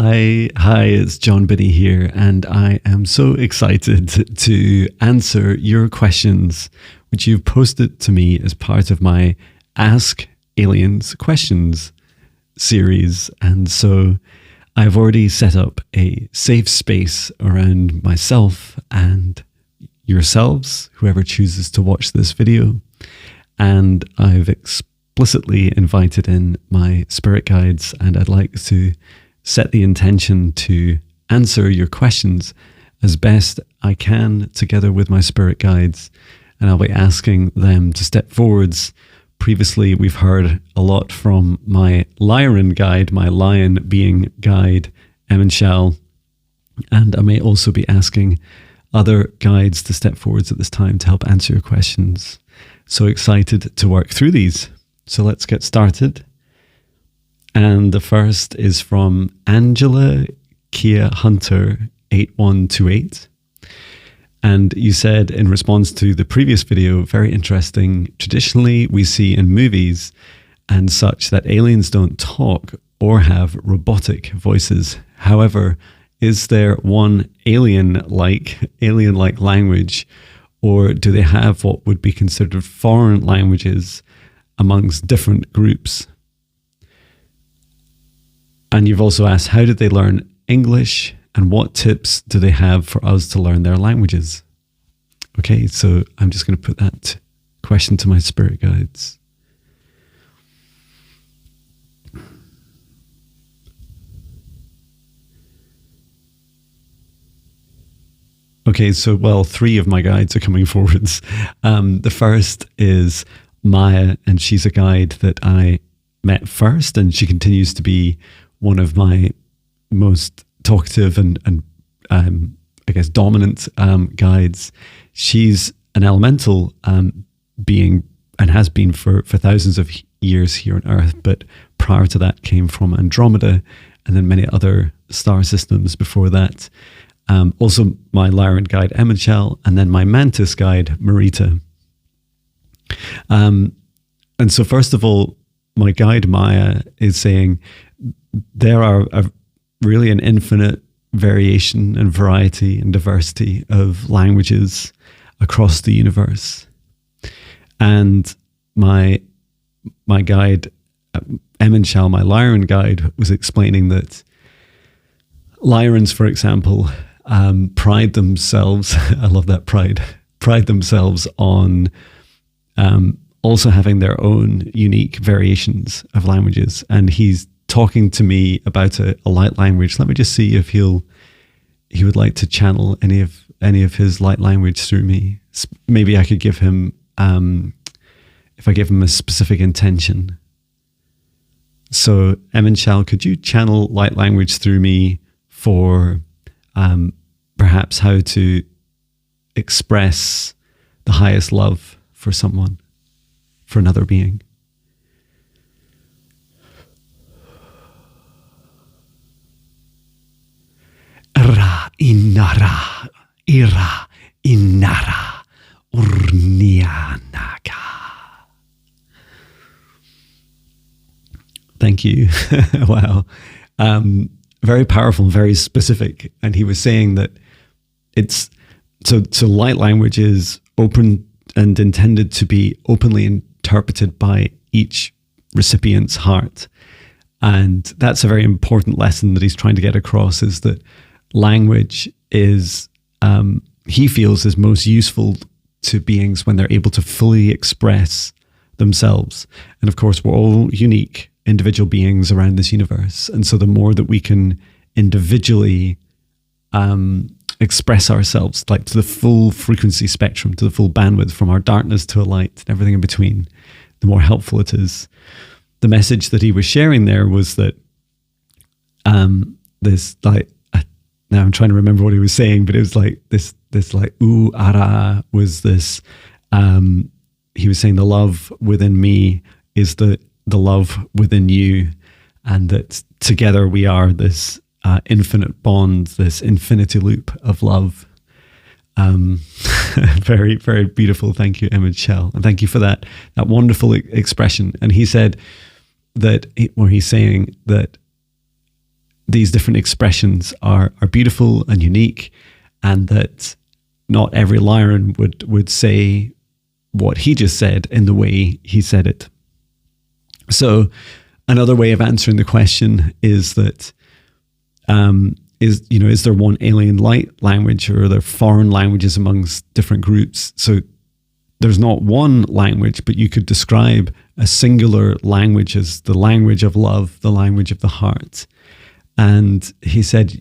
Hi, it's John Binnie here, and I am so excited to answer your questions, which you've posted to me as part of my Ask Aliens Questions series. And so I've already set up a safe space around myself and yourselves, whoever chooses to watch this video. And I've explicitly invited in my spirit guides, and I'd like to set the intention to answer your questions as best I can together with my spirit guides, and I'll be asking them to step forwards. Previously, we've heard a lot from my Lyran guide, my lion being guide, Emenshal, and I may also be asking other guides to step forwards at this time to help answer your questions. So excited to work through these. So let's get started. And the first is from Angela Kia Hunter 8128. And you said in response to the previous video, very interesting, traditionally we see in movies and such that aliens don't talk or have robotic voices. However, is there one alien-like language, or do they have what would be considered foreign languages amongst different groups? And you've also asked, how did they learn English, and what tips do they have for us to learn their languages? Okay, so I'm just going to put that question to my spirit guides. Okay, so, well, three of my guides are coming forwards. The first is Maya, and she's a guide that I met first, and she continues to be one of my most talkative and I guess dominant guides. She's an elemental being and has been for thousands of years here on Earth, but prior to that came from Andromeda and then many other star systems before that. Also my Lyran guide Emenshal, and then my Mantis guide Marita. And so first of all, my guide Maya is saying there are really an infinite variation and variety and diversity of languages across the universe. And my guide, Emenshal, my Lyran guide, was explaining that Lyrans, for example, pride themselves, I love that pride themselves on also having their own unique variations of languages. And he's talking to me about a light language. Let me just see if he would like to channel any of his light language through me. Maybe I could give him, if I give him a specific intention. So Emenshal, could you channel light language through me for perhaps how to express the highest love for someone, for another being? Ra inara ira inara urnianaga. Thank you. Wow. Very powerful, very specific. And he was saying that it's so light language is open and intended to be openly interpreted by each recipient's heart. And that's a very important lesson that he's trying to get across, is that language is, he feels, is most useful to beings when they're able to fully express themselves. And of course, we're all unique individual beings around this universe. And so the more that we can individually express ourselves, like to the full frequency spectrum, to the full bandwidth, from our darkness to a light and everything in between, the more helpful it is. The message that he was sharing there was that this, like, now I'm trying to remember what he was saying, but it was like this like ara was this, he was saying the love within me is the love within you, and that together we are this infinite bond, this infinity loop of love. Very, very beautiful. Thank you, Emenshal. And thank you for that wonderful expression. And he said that, where he's saying that these different expressions are beautiful and unique, and that not every Lyran would say what he just said in the way he said it. So another way of answering the question is that is there one alien light language, or are there foreign languages amongst different groups? So there's not one language, but you could describe a singular language as the language of love, the language of the heart. And he said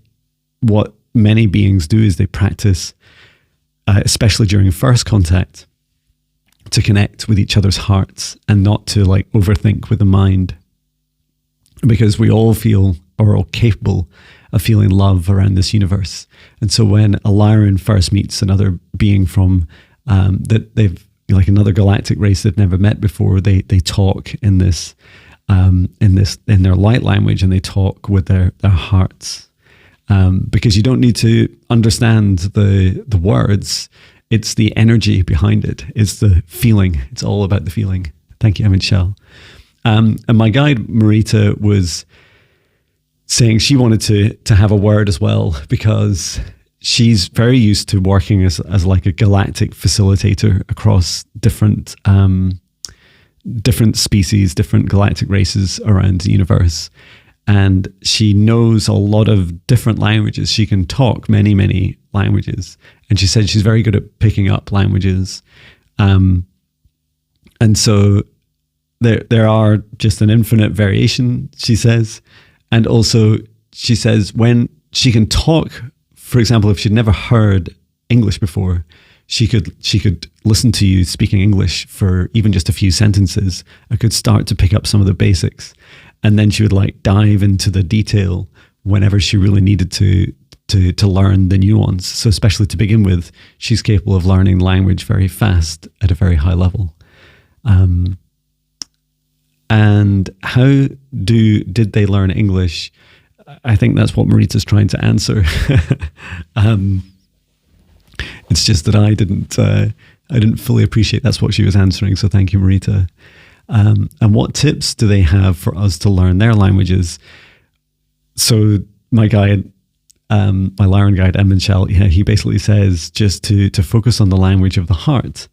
what many beings do is they practice, especially during first contact, to connect with each other's hearts and not to like overthink with the mind. Because we all feel, or are all capable of feeling love around this universe. And so when a Lyran first meets another being from that they've, like another galactic race they've never met before, they talk in their light language, and they talk with their hearts. Because you don't need to understand the words. It's the energy behind it. It's the feeling. It's all about the feeling. Thank you, Michelle. And my guide, Marita, was saying she wanted to have a word as well, because she's very used to working as like a galactic facilitator across different species, different galactic races around the universe. And she knows a lot of different languages. She can talk many, many languages. And she said she's very good at picking up languages. And so there are just an infinite variation, she says. And also, she says when she can talk, for example, if she'd never heard English before, she could listen to you speaking English for even just a few sentences. I could start to pick up some of the basics. And then she would like dive into the detail whenever she really needed to learn the nuance. So especially to begin with, she's capable of learning language very fast at a very high level. And how did they learn English? I think that's what Marita's trying to answer. It's just that I didn't fully appreciate that's what she was answering. So thank you, Marita. And what tips do they have for us to learn their languages? So my guide, my Lyran guide, Michelle, he basically says just to focus on the language of the heart.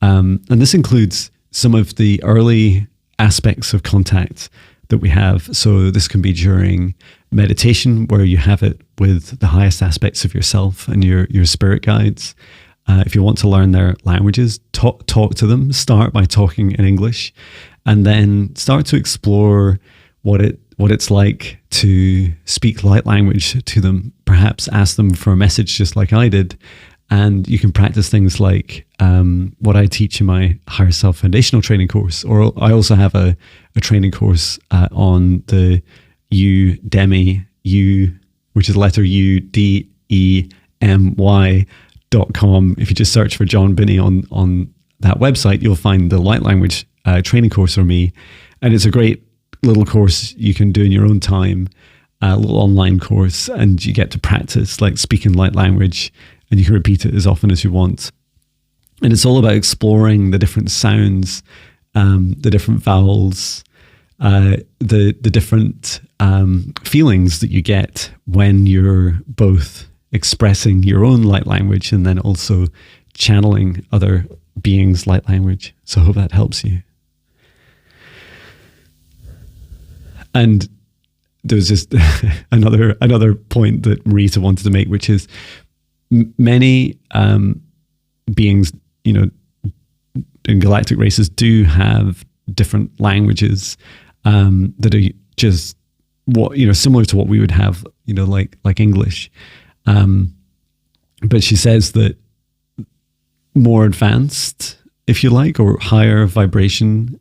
And this includes some of the early aspects of contact that we have. So this can be during meditation, where you have it with the highest aspects of yourself and your spirit guides. If you want to learn their languages, talk to them. Start by talking in English, and then start to explore what it's like to speak light language to them. Perhaps ask them for a message, just like I did. And you can practice things like what I teach in my Higher Self Foundational training course. Or I also have a training course on the Udemy, which is letter UDEMY.com. If you just search for John Binnie on that website, you'll find the light language training course for me. And it's a great little course you can do in your own time, a little online course, and you get to practice like speaking light language. And you can repeat it as often as you want. And it's all about exploring the different sounds, the different vowels, the different feelings that you get when you're both expressing your own light language and then also channeling other beings' light language. So I hope that helps you. And there's just another point that Marita wanted to make, which is many beings, in galactic races do have different languages that are just similar to what we would have, like English. But she says that more advanced, if you like, or higher vibration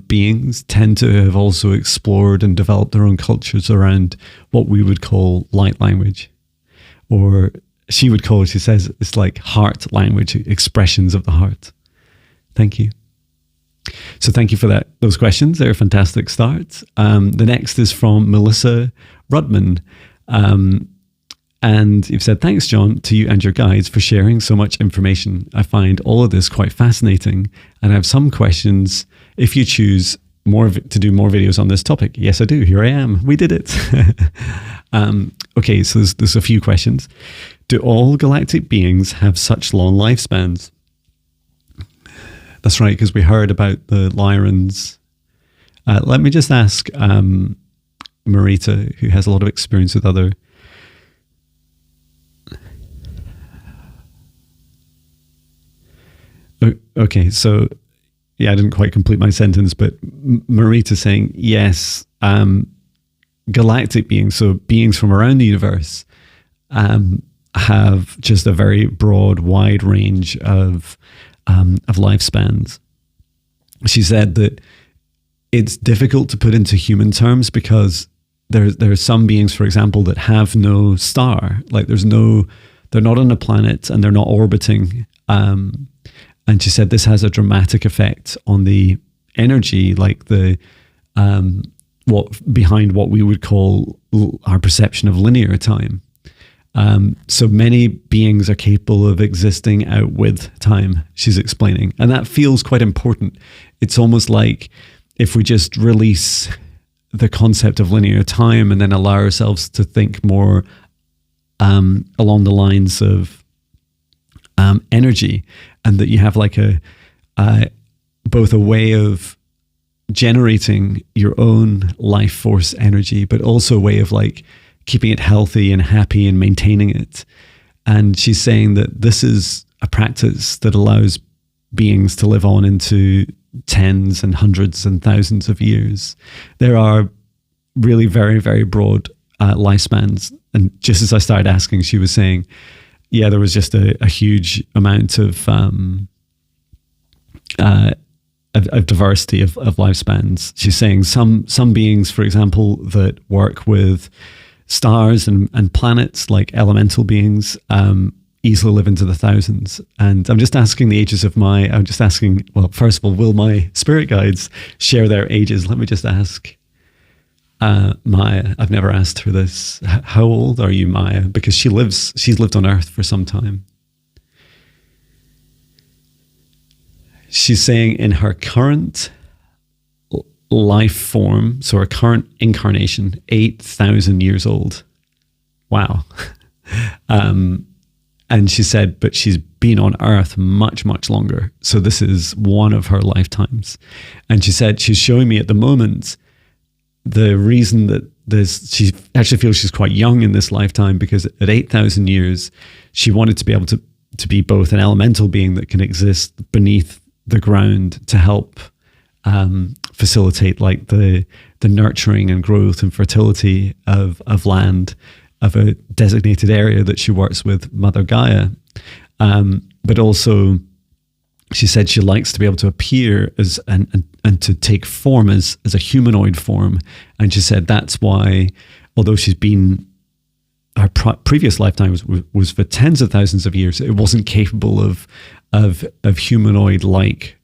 beings tend to have also explored and developed their own cultures around what we would call light language, or she would call, she says, it's like heart language, expressions of the heart. Thank you. So thank you for those questions. They're a fantastic start. The next is from Melissa Rudman. And you've said, thanks, John, to you and your guides for sharing so much information. I find all of this quite fascinating, and I have some questions if you choose to do more videos on this topic. Yes, I do. Here I am. We did it. Okay, so there's a few questions. Do all galactic beings have such long lifespans? That's right, because we heard about the Lyrans. Let me just ask Marita, who has a lot of experience with other... Okay, so yeah, I didn't quite complete my sentence, but Marita saying, yes, galactic beings, so beings from around the universe, have just a very broad, wide range of lifespans. She said that it's difficult to put into human terms because there are some beings, for example, that have no star. Like they're not on a planet and they're not orbiting. And she said this has a dramatic effect on the energy, like the behind what we would call our perception of linear time. So many beings are capable of existing out with time, she's explaining. And that feels quite important. It's almost like if we just release the concept of linear time and then allow ourselves to think more along the lines of energy, and that you have like both a way of generating your own life force energy, but also a way of like keeping it healthy and happy and maintaining it. And she's saying that this is a practice that allows beings to live on into tens and hundreds and thousands of years. There are really very, very broad lifespans. And just as I started asking, she was saying, yeah, there was just a huge amount of diversity of lifespans. She's saying some beings, for example, that work with stars and planets, like elemental beings, easily live into the thousands. And I'm just asking the ages of well, first of all, will my spirit guides share their ages? Let me just ask Maya. I've never asked her this. How old are you, Maya? Because she's lived on Earth for some time. She's saying in her current life form, so her current incarnation, 8,000 years old. Wow. And she said, but she's been on Earth much, much longer. So this is one of her lifetimes. And she said she's showing me at the moment the reason that she actually feels she's quite young in this lifetime, because at 8,000 years, she wanted to be able to be both an elemental being that can exist beneath the ground to help facilitate like the nurturing and growth and fertility of land, of a designated area that she works with Mother Gaia. But also, she said she likes to be able to appear as and to take form as a humanoid form. And she said that's why, although she's been, her previous lifetime was for tens of thousands of years, it wasn't capable of humanoid like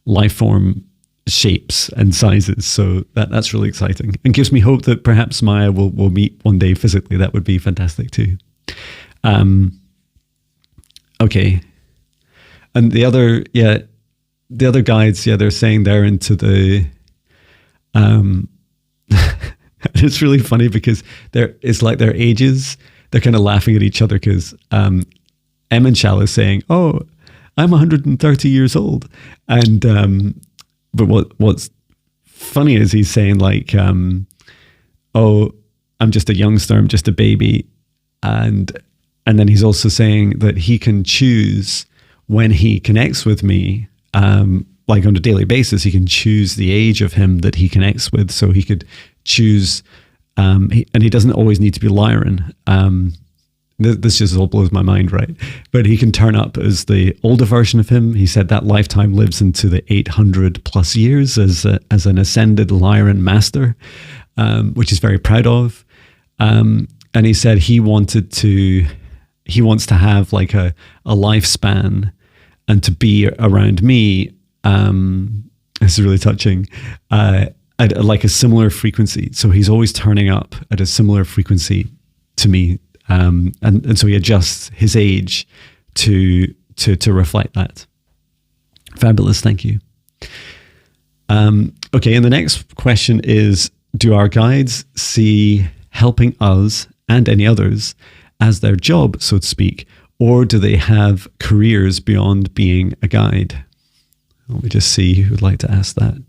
life form shapes and sizes. So that's really exciting and gives me hope that perhaps Maya will meet one day physically. That would be fantastic too. Okay. And the other guides, they're saying they're into the, it's really funny because it's like their ages, they're kind of laughing at each other because Emenshal is saying, oh, I'm 130 years old. And, but what's funny is he's saying like, oh, I'm just a youngster, I'm just a baby. And then he's also saying that he can choose when he connects with me, like on a daily basis, he can choose the age of him that he connects with. So he could choose, and he doesn't always need to be Lyran. This just all blows my mind, right? But he can turn up as the older version of him. He said that lifetime lives into the 800 plus years as an ascended Lyran master, which he's very proud of. And he said he wants to have like a lifespan and to be around me. This is really touching. At like a similar frequency. So he's always turning up at a similar frequency to me. And so he adjusts his age to reflect that. Fabulous, thank you. Okay, and the next question is, do our guides see helping us and any others as their job, so to speak, or do they have careers beyond being a guide? Let me just see who would like to ask that.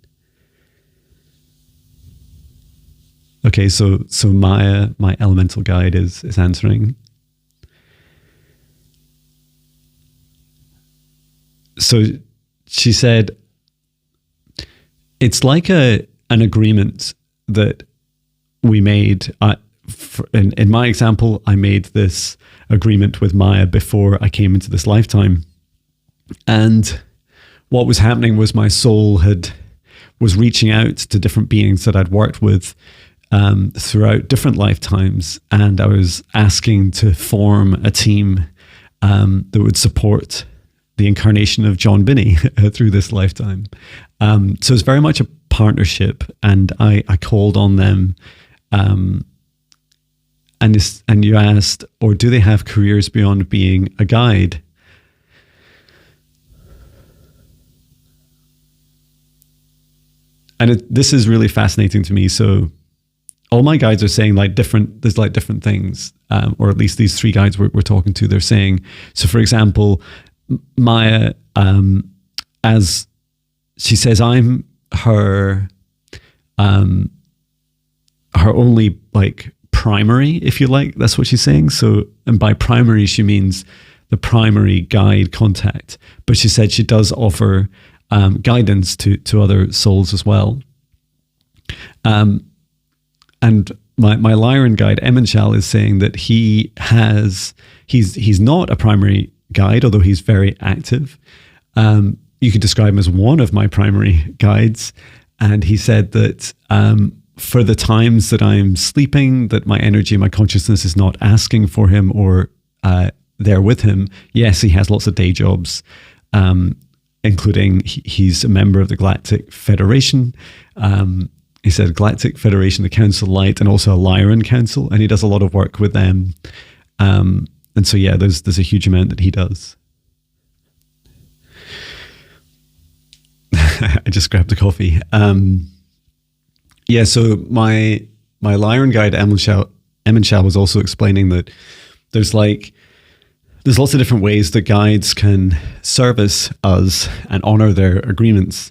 Okay, so Maya, my elemental guide, is answering. So she said, it's like an agreement that we made. In my example, I made this agreement with Maya before I came into this lifetime. And what was happening was my soul was reaching out to different beings that I'd worked with throughout different lifetimes. And I was asking to form a team that would support the incarnation of John Binnie through this lifetime. So it's very much a partnership, and I called on them. And you asked, or do they have careers beyond being a guide? And this is really fascinating to me. So all my guides are saying there's different things, or at least these three guides we're talking to, they're saying, so for example, Maya, as she says, I'm her only primary, if you like, that's what she's saying. So, and by primary, she means the primary guide contact, but she said she does offer guidance to other souls as well. And my Lyran guide, Emenshal, is saying that he's not a primary guide, although he's very active. You could describe him as one of my primary guides. And he said that for the times that I'm sleeping, that my energy, my consciousness is not asking for him or there with him. Yes, he has lots of day jobs, including he's a member of the Galactic Federation. He said Galactic Federation, the Council Light, and also a Lyran Council, and he does a lot of work with them. And so, yeah, there's a huge amount that he does. I just grabbed a coffee. Yeah, so my Lyran guide, Emenshal, was also explaining that there's lots of different ways that guides can service us and honor their agreements.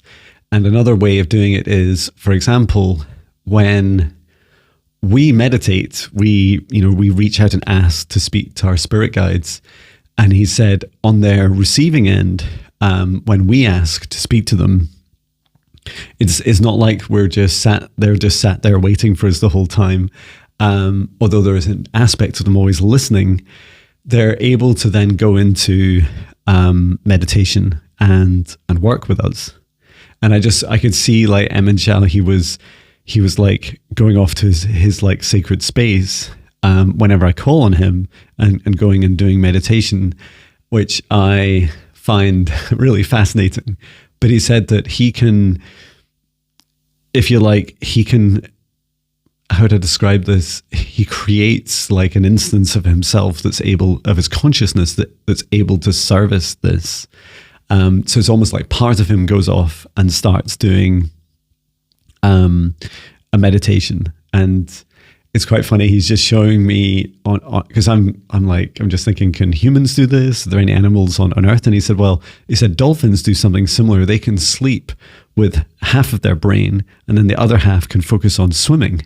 And another way of doing it is, for example, when we meditate, we reach out and ask to speak to our spirit guides. And he said on their receiving end, when we ask to speak to them, it's not like we're just sat there waiting for us the whole time. Although there is an aspect of them always listening, they're able to then go into meditation and work with us. And I could see Emenshal, he was going off to his sacred space whenever I call on him and going and doing meditation, which I find really fascinating. But he said that he can, if you like, how to describe this? He creates an instance of himself of his consciousness that's able to service this. So it's almost like part of him goes off and starts doing a meditation. And it's quite funny. He's just showing me because I'm just thinking, can humans do this? Are there any animals on Earth? And he said, dolphins do something similar. They can sleep with half of their brain, and then the other half can focus on swimming.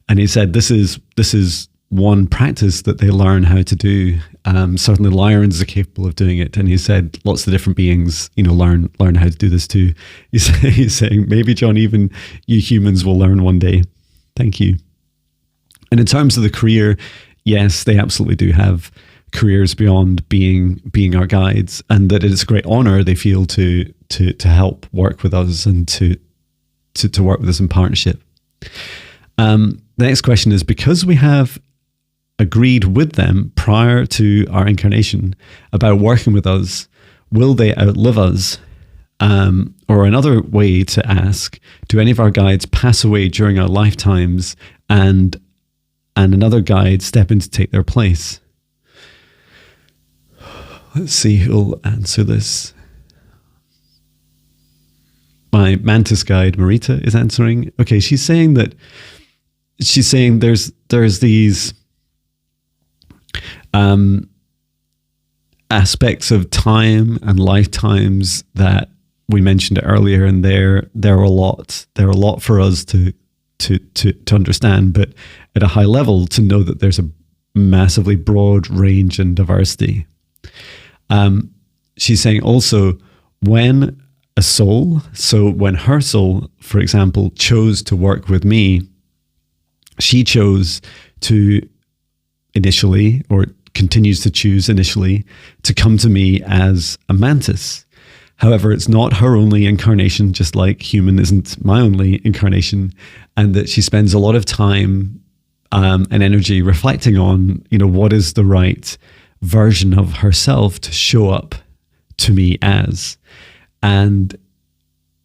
And he said, this is one practice that they learn how to do. Certainly Lyrans are capable of doing it. And he said lots of different beings, learn how to do this too. He's saying, maybe John, even you humans will learn one day. Thank you. And in terms of the career, yes, they absolutely do have careers beyond being our guides, and that it is a great honor they feel to help work with us and to work with us in partnership. The next question is, because we have agreed with them prior to our incarnation about working with us, will they outlive us? Or another way to ask, do any of our guides pass away during our lifetimes and another guide step in to take their place? Let's see who'll answer this. My Mantis guide, Marita, is answering. Okay, she's saying that she's saying there's these aspects of time and lifetimes that we mentioned earlier, and they're a lot for us to understand, but at a high level to know that there's a massively broad range and diversity. She's saying also when a soul, so when her soul, for example, chose to work with me, she chose to initially, or continues to choose initially, to come to me as a mantis. However, it's not her only incarnation, just like human isn't my only incarnation, and that she spends a lot of time and energy reflecting on, what is the right version of herself to show up to me as. And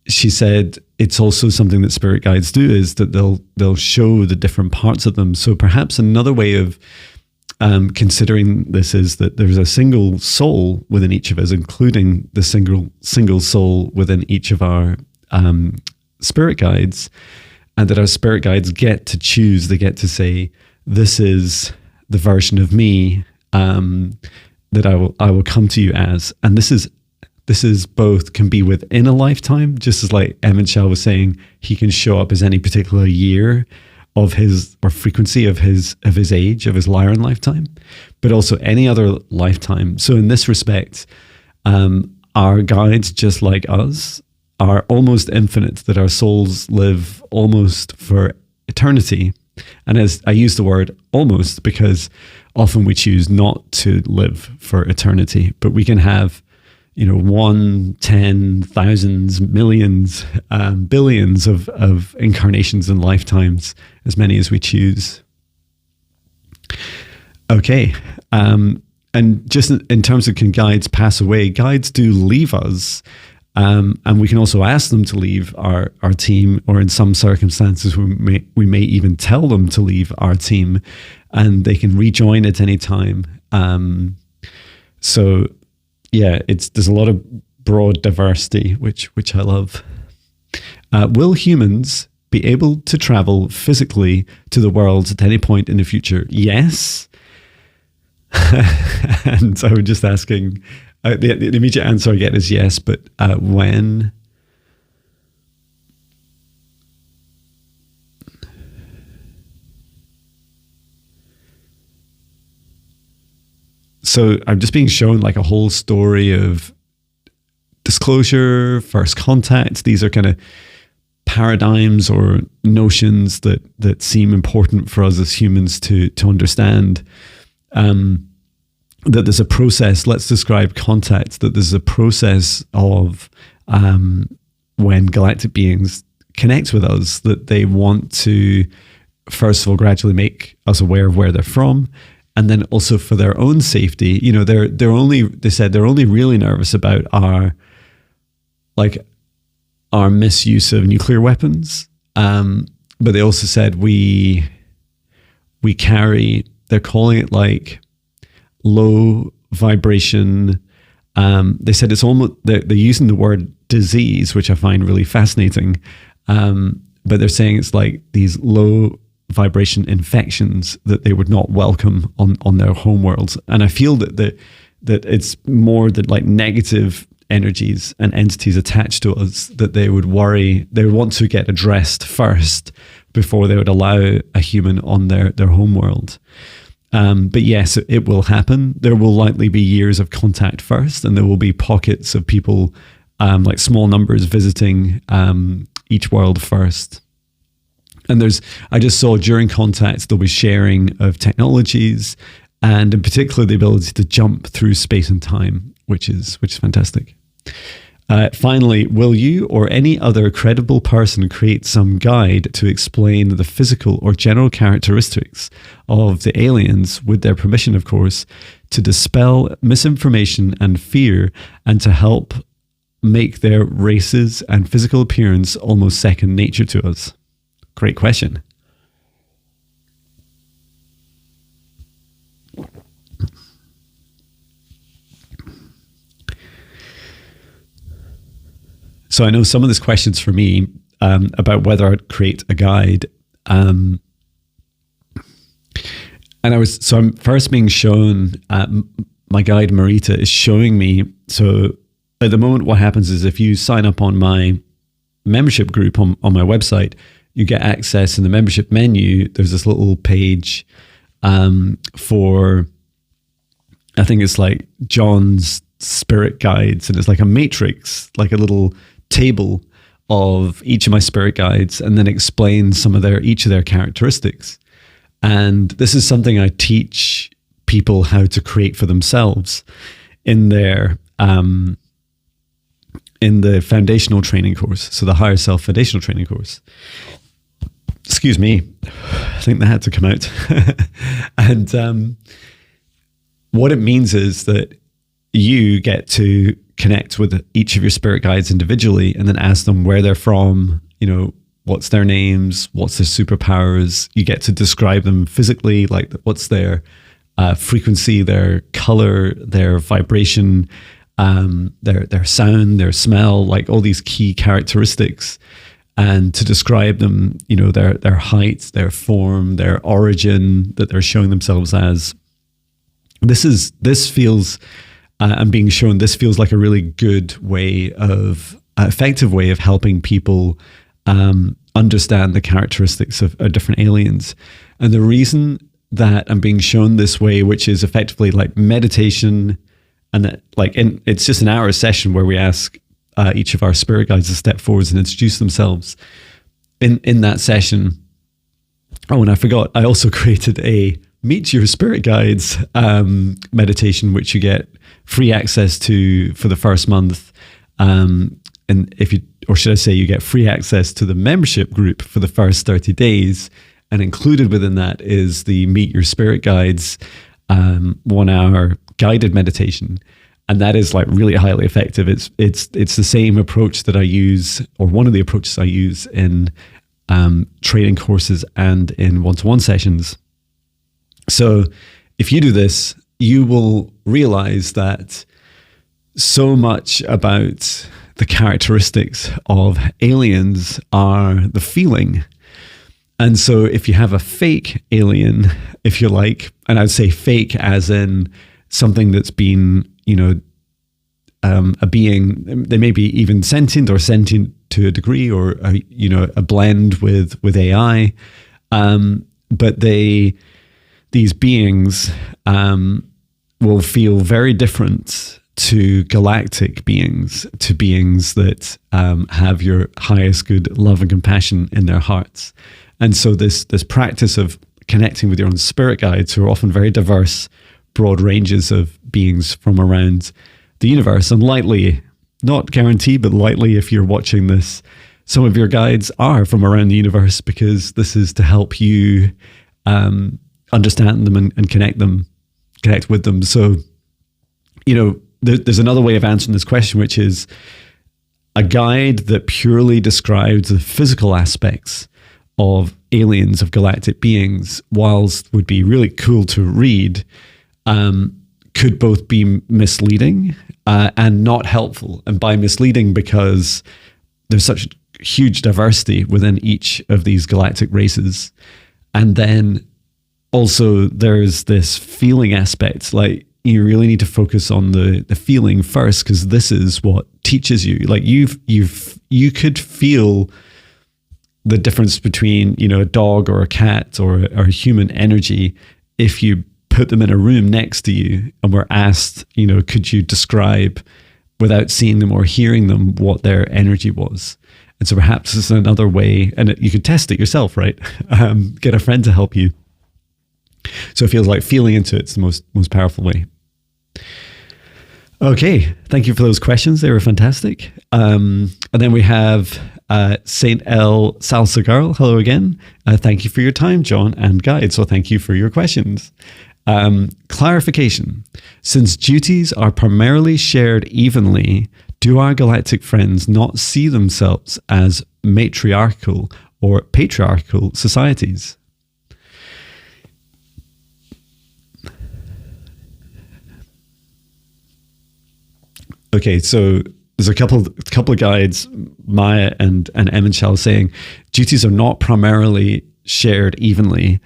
she said it's also something that spirit guides do, is that they'll show the different parts of them. So perhaps another way of considering this is that there's a single soul within each of us, including the single soul within each of our spirit guides, and that our spirit guides get to choose. They get to say, this is the version of me that I will come to you as. And this is both, can be within a lifetime, just as like Emmett Shell was saying, he can show up as any particular year of his, or frequency of his age, of his Lyran lifetime, but also any other lifetime. So in this respect, our guides, just like us, are almost infinite, that our souls live almost for eternity. And as I use the word almost, because often we choose not to live for eternity, but we can have 1, 10, thousands, millions, billions of incarnations and lifetimes, as many as we choose. Okay. And just in terms of, can guides pass away? Guides do leave us. And we can also ask them to leave our team, or in some circumstances, we may even tell them to leave our team, and they can rejoin at any time. So yeah, there's a lot of broad diversity, which I love. Will humans be able to travel physically to the worlds at any point in the future? Yes. And so I'm just asking, the immediate answer I get is yes, but when? So I'm just being shown like a whole story of disclosure, first contact. These are kind of paradigms or notions that seem important for us as humans to understand. That there's a process, let's describe contact, that there's a process of when galactic beings connect with us, that they want to, first of all, gradually make us aware of where they're from. And then also for their own safety, they said they're only really nervous about our misuse of nuclear weapons. But they also said we carry, they're calling it like low vibration. They said it's almost, they're using the word disease, which I find really fascinating. But they're saying it's like these low vibration infections that they would not welcome on their homeworlds. And I feel that it's more that like negative energies and entities attached to us that they would worry, they would want to get addressed first before they would allow a human on their homeworld. But yes, it will happen. There will likely be years of contact first, and there will be pockets of people, like small numbers, visiting each world first. And I just saw during contact, there'll be sharing of technologies, and in particular, the ability to jump through space and time, which is fantastic. Finally, will you or any other credible person create some guide to explain the physical or general characteristics of the aliens, with their permission, of course, to dispel misinformation and fear, and to help make their races and physical appearance almost second nature to us? Great question. So I know some of this questions for me about whether I'd create a guide. I'm first being shown, my guide Marita is showing me. So at the moment, what happens is if you sign up on my membership group on my website, you get access in the membership menu. There's this little page for, I think it's like John's spirit guides, and it's like a matrix, like a little table of each of my spirit guides, and then explains some of each of their characteristics. And this is something I teach people how to create for themselves in their in the foundational training course, so the Higher Self Foundational Training course. Excuse me, I think that had to come out. And what it means is that you get to connect with each of your spirit guides individually, and then ask them where they're from, what's their names, what's their superpowers. You get to describe them physically, like what's their frequency, their color, their vibration, their sound, their smell, like all these key characteristics, and to describe them, their height, their form, their origin that they're showing themselves as. This feels, I'm being shown, this feels like a really good way of, effective way of helping people understand the characteristics of different aliens. And the reason that I'm being shown this way, which is effectively like meditation, and that it's just an hour session where we ask each of our spirit guides to step forwards and introduce themselves. In that session, and I forgot, I also created a Meet Your Spirit Guides meditation, which you get free access to for the first month. And you get free access to the membership group for the first 30 days. And included within that is the Meet Your Spirit Guides 1 hour guided meditation. And that is like really highly effective. It's the same approach that I use, or one of the approaches I use in training courses and in one-to-one sessions. So if you do this, you will realize that so much about the characteristics of aliens are the feeling. And so if you have a fake alien, if you like, and I'd say fake as in something that's been, a being, they may be even sentient or sentient to a degree, or, a blend with AI. But these beings will feel very different to galactic beings, to beings that have your highest good love and compassion in their hearts. And so this practice of connecting with your own spirit guides, who are often very diverse, broad ranges of beings from around the universe, and lightly, not guaranteed, but lightly, if you're watching this, some of your guides are from around the universe, because this is to help you understand them and connect with them. So, there's another way of answering this question, which is a guide that purely describes the physical aspects of aliens, of galactic beings, whilst would be really cool to read, could both be misleading and not helpful. And by misleading, because there's such huge diversity within each of these galactic races. And then also there's this feeling aspect, like you really need to focus on the feeling first, because this is what teaches you. Like you could feel the difference between, a dog or a cat or a human energy if you put them in a room next to you and were asked, could you describe, without seeing them or hearing them, what their energy was. And so perhaps this is another way, and you could test it yourself, right? Get a friend to help you. So it feels like feeling into it's the most powerful way. Okay, thank you for those questions. They were fantastic. And then we have Saint L Salsa Girl. Hello again. Thank you for your time, John and Guide. So thank you for your questions. Clarification. Since duties are primarily shared evenly, do our galactic friends not see themselves as matriarchal or patriarchal societies? Okay, so there's a couple of guides, Maya and Emin Shell, saying duties are not primarily shared evenly.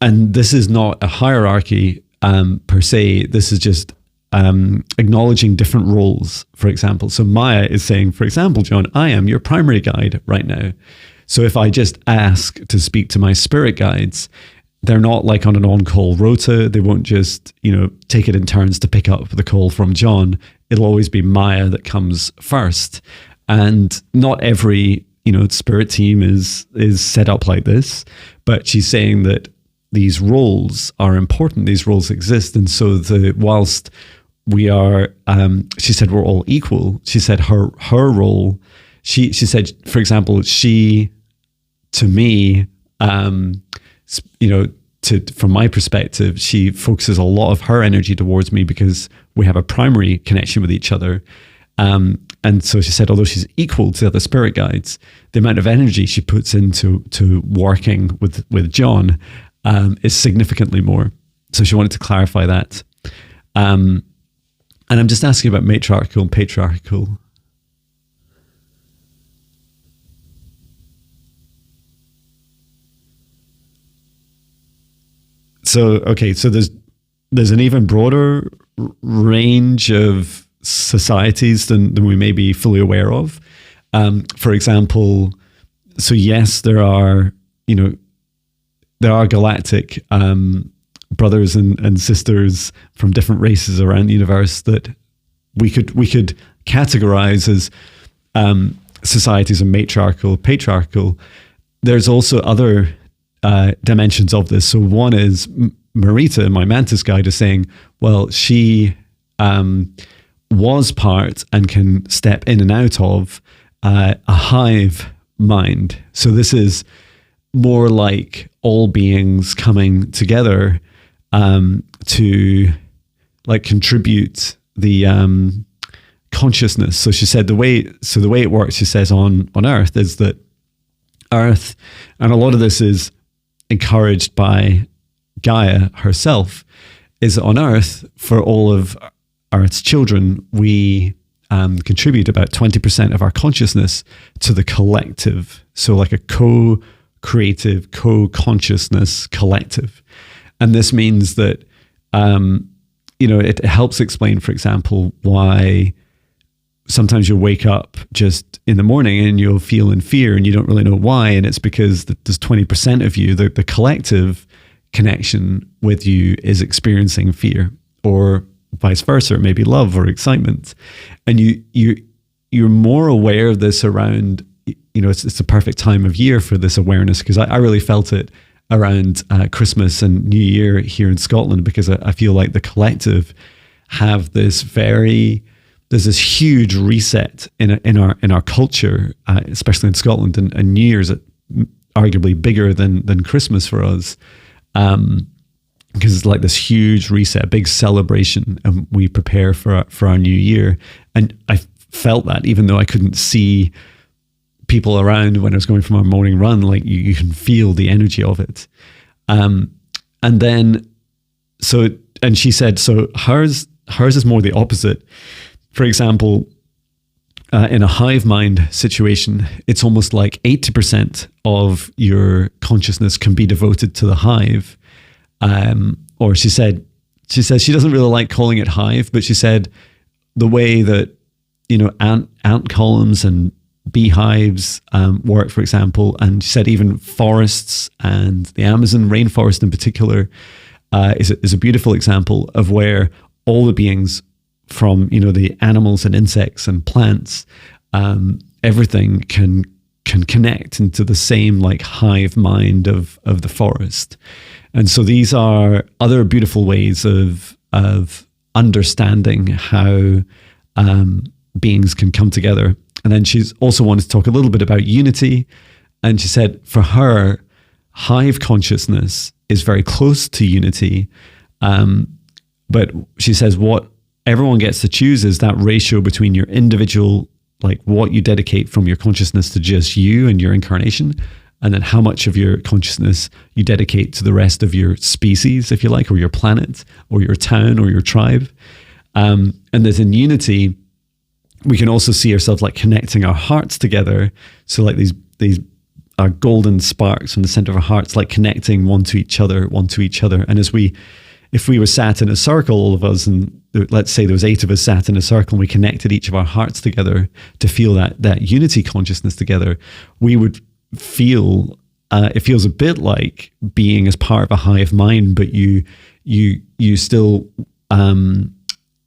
and this is not a hierarchy per se. This is just acknowledging different roles, for example. So Maya is saying, for example, John, I am your primary guide right now. So if I just ask to speak to my spirit guides, they're not like on an on-call rota. They won't just, take it in turns to pick up the call from John. It'll always be Maya that comes first. And not every, spirit team is set up like this, but she's saying that these roles are important. These roles exist. And so whilst we are, she said, we're all equal. She said her role, she said, for example, to me, from my perspective, she focuses a lot of her energy towards me because we have a primary connection with each other. And so she said, although she's equal to the other spirit guides, the amount of energy she puts into working with John is significantly more. So she wanted to clarify that. And I'm just asking about matriarchal and patriarchal. So there's an even broader range of societies than we may be fully aware of. For example, so yes, there are galactic brothers and sisters from different races around the universe that we could categorize as societies of matriarchal, patriarchal. There's also other dimensions of this. So one is Marita, my Mantis guide, is saying, well, she was part and can step in and out of a hive mind. So this is more like all beings coming together to like contribute the consciousness. So she said the way it works, she says on Earth, is that Earth, and a lot of this is encouraged by Gaia herself, is on Earth, for all of Earth's children, we contribute about 20% of our consciousness to the collective. So like a co-creative, co-consciousness collective. And this means that, it helps explain, for example, why sometimes you'll wake up just in the morning and you'll feel in fear and you don't really know why. And it's because there's 20% of you, the collective connection with you is experiencing fear, or vice versa, maybe love or excitement. And you're more aware of this around, it's the perfect time of year for this awareness, because I really felt it around Christmas and New Year here in Scotland, because I feel like the collective have this there's this huge reset in our culture, especially in Scotland, and New Year's arguably bigger than Christmas for us, because it's like this huge reset, a big celebration, and we prepare for our new year. And I felt that, even though I couldn't see people around when I was going for my morning run, like you can feel the energy of it. And she said, so hers is more the opposite. For example, in a hive mind situation, it's almost like 80% of your consciousness can be devoted to the hive. Or she says she doesn't really like calling it hive, but she said the way that, ant columns and beehives work, for example, and she said even forests, and the Amazon rainforest in particular is a beautiful example of where all the beings from, the animals and insects and plants, everything can connect into the same like hive mind of the forest. And so these are other beautiful ways of understanding how beings can come together. And then she's also wanted to talk a little bit about unity. And she said for her, hive consciousness is very close to unity. But she says what everyone gets to choose is that ratio between your individual, like what you dedicate from your consciousness to just you and your incarnation, and then how much of your consciousness you dedicate to the rest of your species, if you like, or your planet, or your town, or your tribe. And that in unity, we can also see ourselves like connecting our hearts together. So like these our golden sparks from the center of our hearts, like connecting one to each other. And if we were sat in a circle, all of us, and let's say there was 8 of us sat in a circle, and we connected each of our hearts together to feel that unity consciousness together, we would feel, it feels a bit like being as part of a hive mind, but you still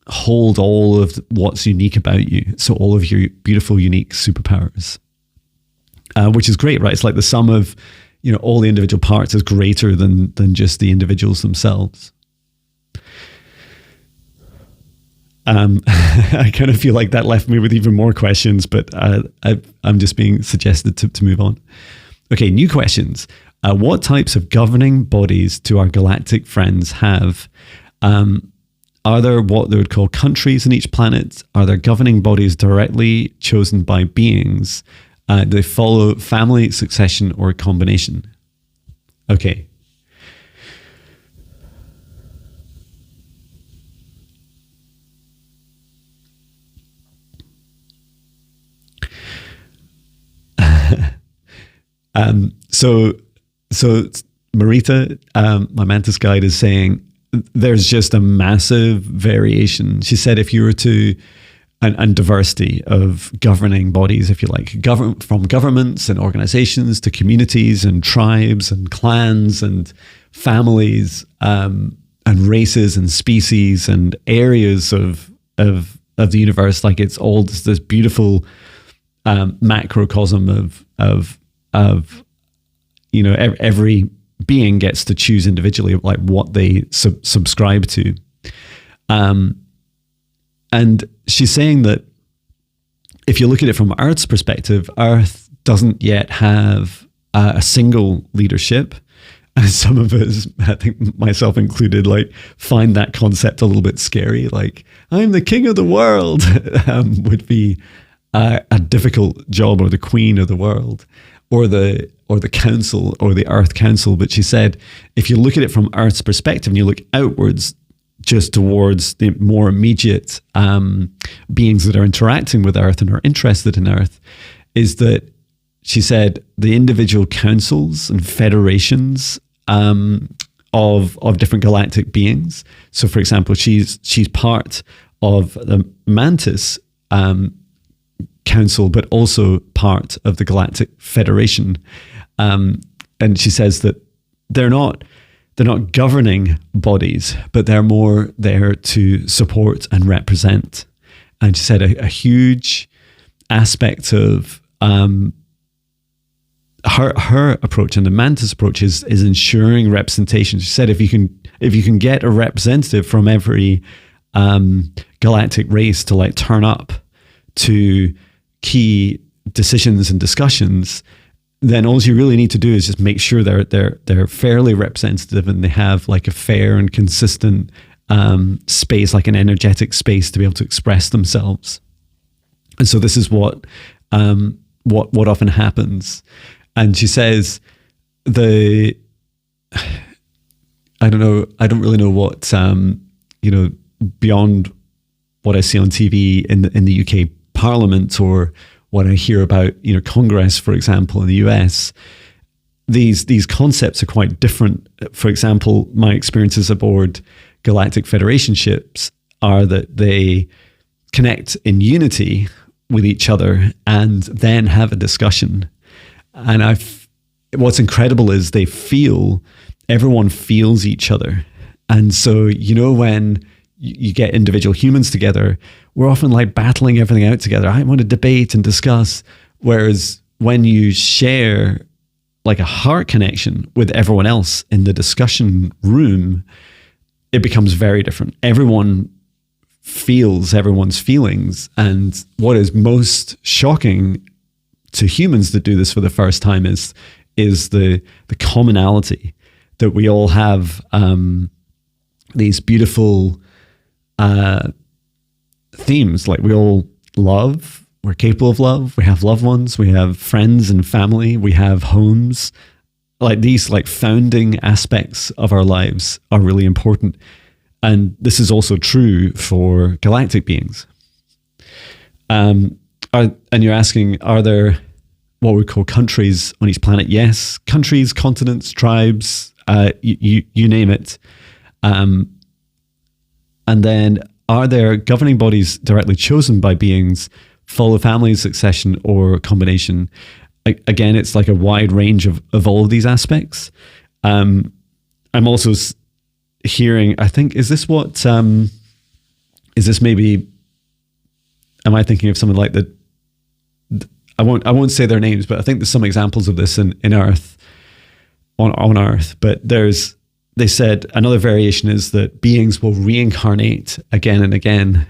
hold all of what's unique about you. So all of your beautiful, unique superpowers, which is great, right? It's like the sum of, all the individual parts is greater than just the individuals themselves. I kind of feel like that left me with even more questions, but I'm just being suggested to move on. Okay, new questions. What types of governing bodies do our galactic friends have? Are there what they would call countries in each planet? Are there governing bodies directly chosen by beings? Do they follow family, succession, or a combination? Okay. So Marita, my Mantis guide, is saying there's just a massive variation. She said if you were to, and diversity of governing bodies, if you like, from governments and organizations to communities and tribes and clans and families, and races and species and areas of the universe. Like, it's all this beautiful macrocosm of every being gets to choose individually like what they subscribe to. And she's saying that if you look at it from Earth's perspective, Earth doesn't yet have a single leadership. And some of us, I think myself included, like, find that concept a little bit scary. Like, I'm the king of the world would be a difficult job, or the queen of the world, or the council, or the Earth Council. But she said, if you look at it from Earth's perspective and you look outwards, just towards the more immediate beings that are interacting with Earth and are interested in Earth, is that, she said, the individual councils and federations of different galactic beings. So, for example, she's part of the Mantis Council, but also part of the Galactic Federation. And she says that they're not governing bodies, but they're more there to support and represent. And she said a huge aspect of her approach and the Mantis approach is ensuring representation. She said if you can get a representative from every galactic race to like turn up to key decisions and discussions, then all you really need to do is just make sure they're fairly representative and they have like a fair and consistent space, like an energetic space to be able to express themselves. And so this is what often happens. And she says I don't really know what beyond what I see on TV in the UK Parliament, or what I hear about, Congress, for example, in the US, these concepts are quite different. For example, my experiences aboard Galactic Federation ships are that they connect in unity with each other and then have a discussion. And what's incredible is everyone feels each other. And so, when you get individual humans together, we're often like battling everything out together. I want to debate and discuss. Whereas when you share like a heart connection with everyone else in the discussion room, it becomes very different. Everyone feels everyone's feelings. And what is most shocking to humans that do this for the first time is the commonality that we all have, these beautiful themes. Like, we all love, we're capable of love, we have loved ones, we have friends and family, we have homes. Like, these like founding aspects of our lives are really important. And this is also true for galactic beings. And you're asking, are there what we call countries on each planet? Yes, countries, continents, tribes, you name it. And then, are there governing bodies directly chosen by beings, follow family succession, or combination? Again, it's like a wide range of all of these aspects. I'm also hearing, I think, is this maybe, am I thinking of someone like I won't say their names, but I think there's some examples of this in Earth, on Earth. But they said another variation is that beings will reincarnate again and again.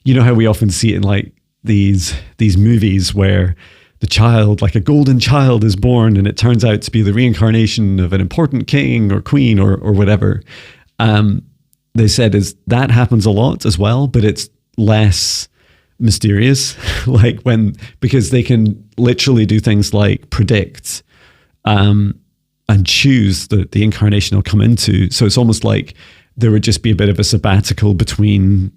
You know how we often see it in like these movies where the child, like a golden child, is born and it turns out to be the reincarnation of an important king or queen or whatever. They said that happens a lot as well, but it's less mysterious. Because they can literally do things like predict and choose the incarnation they'll come into. So it's almost like there would just be a bit of a sabbatical between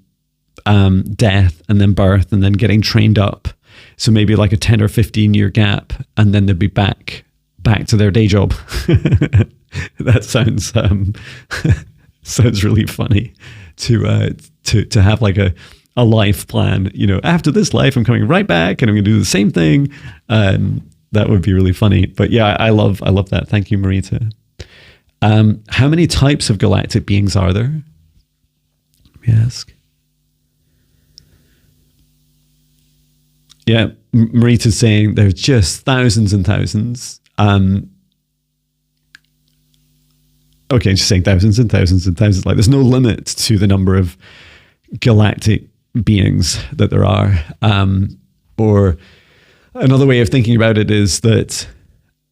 death and then birth and then getting trained up. So maybe like a 10 or 15 year gap, and then they'd be back to their day job. That sounds sounds really funny to have like a life plan. You know, after this life, I'm coming right back and I'm going to do the same thing. That would be really funny. But yeah, I love that. Thank you, Marita. How many types of galactic beings are there? Let me ask. Yeah, Marita's saying there's just thousands and thousands. Okay, she's saying thousands and thousands and thousands. Like, there's no limit to the number of galactic beings that there are. Or another way of thinking about it is that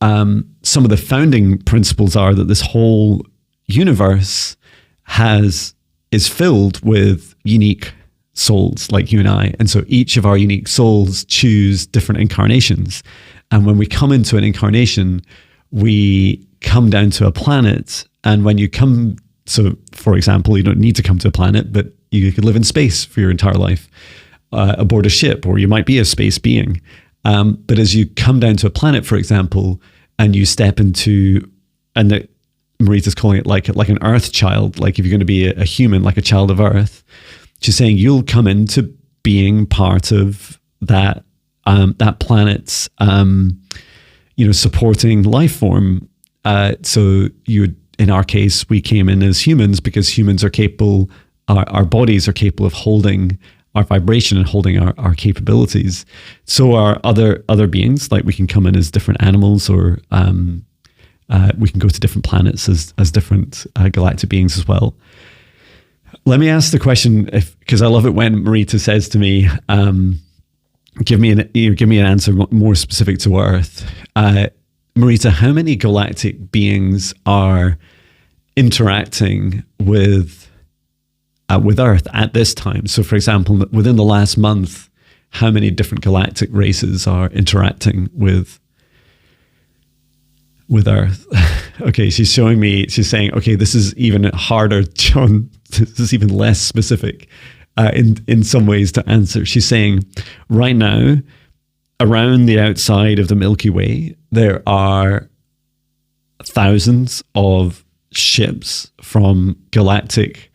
some of the founding principles are that this whole universe is filled with unique souls like you and I. And so each of our unique souls choose different incarnations. And when we come into an incarnation, we come down to a planet. And when you come, so for example, you don't need to come to a planet, but you could live in space for your entire life, aboard a ship, or you might be a space being. But as you come down to a planet, for example, and you step into, and Marita's calling it like an Earth child, like if you're going to be a human, like a child of Earth, she's saying you'll come into being part of that planet's, supporting life form. So in our case, we came in as humans because humans are capable, our bodies are capable of holding our vibration and holding our capabilities. So are other beings, like we can come in as different animals, or we can go to different planets as different galactic beings as well. Let me ask the question, because I love it when Marita says to me, give me an answer more specific to Earth. Marita, how many galactic beings are interacting with Earth at this time? So, for example, within the last month, how many different galactic races are interacting with Earth? Okay, she's saying, okay, this is even harder, John. This is even less specific in some ways to answer. She's saying, right now, around the outside of the Milky Way, there are thousands of ships from galactic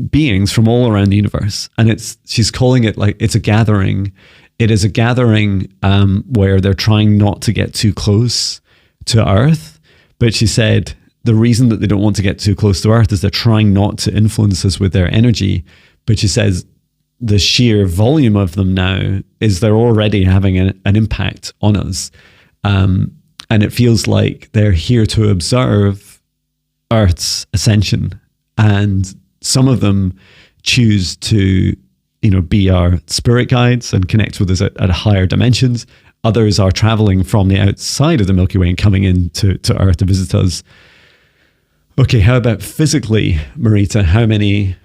beings from all around the universe. And she's calling it like it's a gathering. It is a gathering where they're trying not to get too close to Earth. But she said the reason that they don't want to get too close to Earth is they're trying not to influence us with their energy. But she says the sheer volume of them now is they're already having an impact on us. And it feels like they're here to observe Earth's ascension. And some of them choose to, be our spirit guides and connect with us at higher dimensions. Others are traveling from the outside of the Milky Way and coming into Earth to visit us. Okay, how about physically, Marita? How many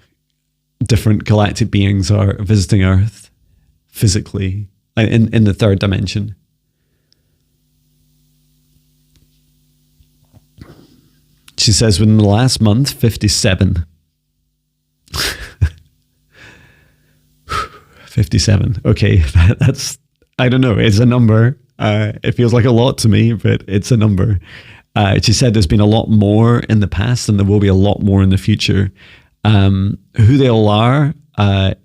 different galactic beings are visiting Earth physically in the third dimension? She says within the last month, 57. 57. Okay, that's I don't know. It's a number. It feels like a lot to me, but it's a number. She said there's been a lot more in the past and there will be a lot more in the future. Who they all are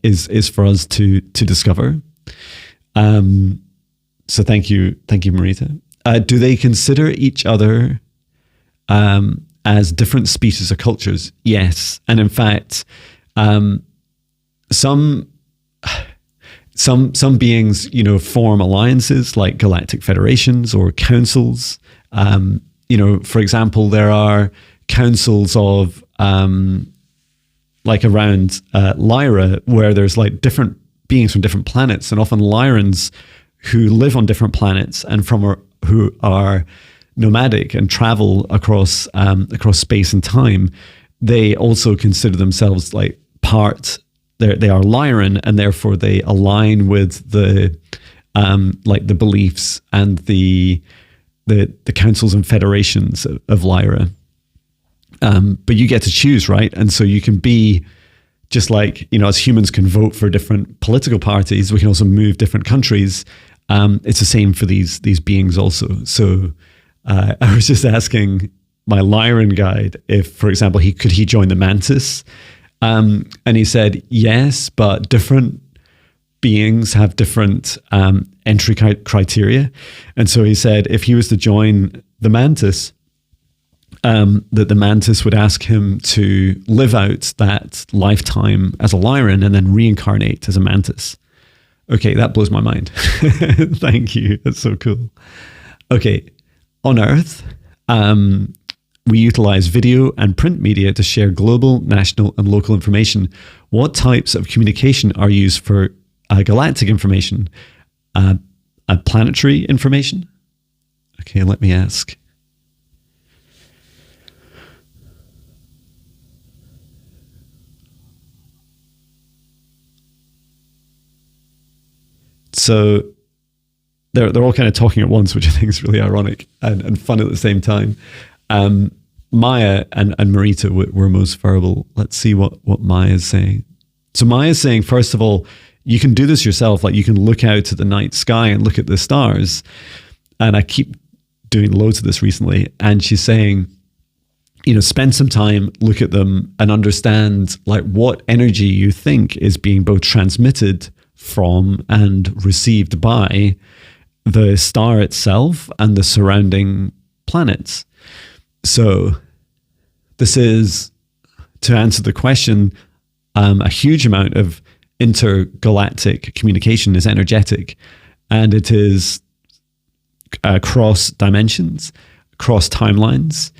is for us to discover. So thank you, Marita. Do they consider each other as different species or cultures? Yes, and in fact, some beings, form alliances like galactic federations or councils. For example, there are councils of like around Lyra, where there's like different beings from different planets, and often Lyrans who live on different planets and who are nomadic and travel across space and time. They also consider themselves like part. They are Lyran, and therefore they align with the like the beliefs and the councils and federations of Lyra. But you get to choose, right? And so you can be just like, as humans can vote for different political parties, we can also move different countries. It's the same for these beings also. So I was just asking my Lyran guide if, for example, could he join the Mantis? And he said, yes, but different beings have different entry criteria. And so he said if he was to join the Mantis, that the Mantis would ask him to live out that lifetime as a Lyran and then reincarnate as a Mantis. Okay, that blows my mind. Thank you. That's so cool. Okay, on Earth, we utilize video and print media to share global, national, and local information. What types of communication are used for galactic information? Planetary information? Okay, let me ask. So they're all kind of talking at once, which I think is really ironic and fun at the same time. Maya and Marita were most verbal. Let's see what Maya is saying. So Maya is saying, first of all, you can do this yourself. Like you can look out at the night sky and look at the stars. And I keep doing loads of this recently. And she's saying, spend some time, look at them and understand like what energy you think is being both transmitted from and received by the star itself and the surrounding planets. So this is, to answer the question, a huge amount of intergalactic communication is energetic, and it is across dimensions, across timelines.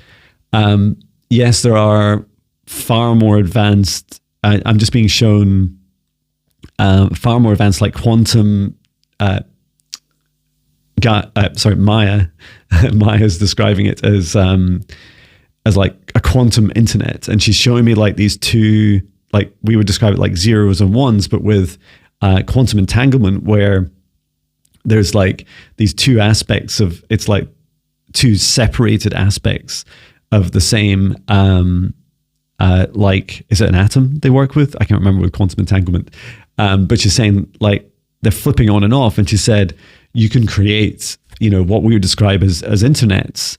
Yes, there are far more advanced, I'm just being shown far more advanced, like quantum. Maya. Maya's describing it as like a quantum internet, and she's showing me like these two, like we would describe it like zeros and ones, but with quantum entanglement, where there's like these two aspects of, it's like two separated aspects of the same. Like, is it an atom they work with? I can't remember with quantum entanglement. But she's saying like they're flipping on and off, and she said you can create, what we would describe as internets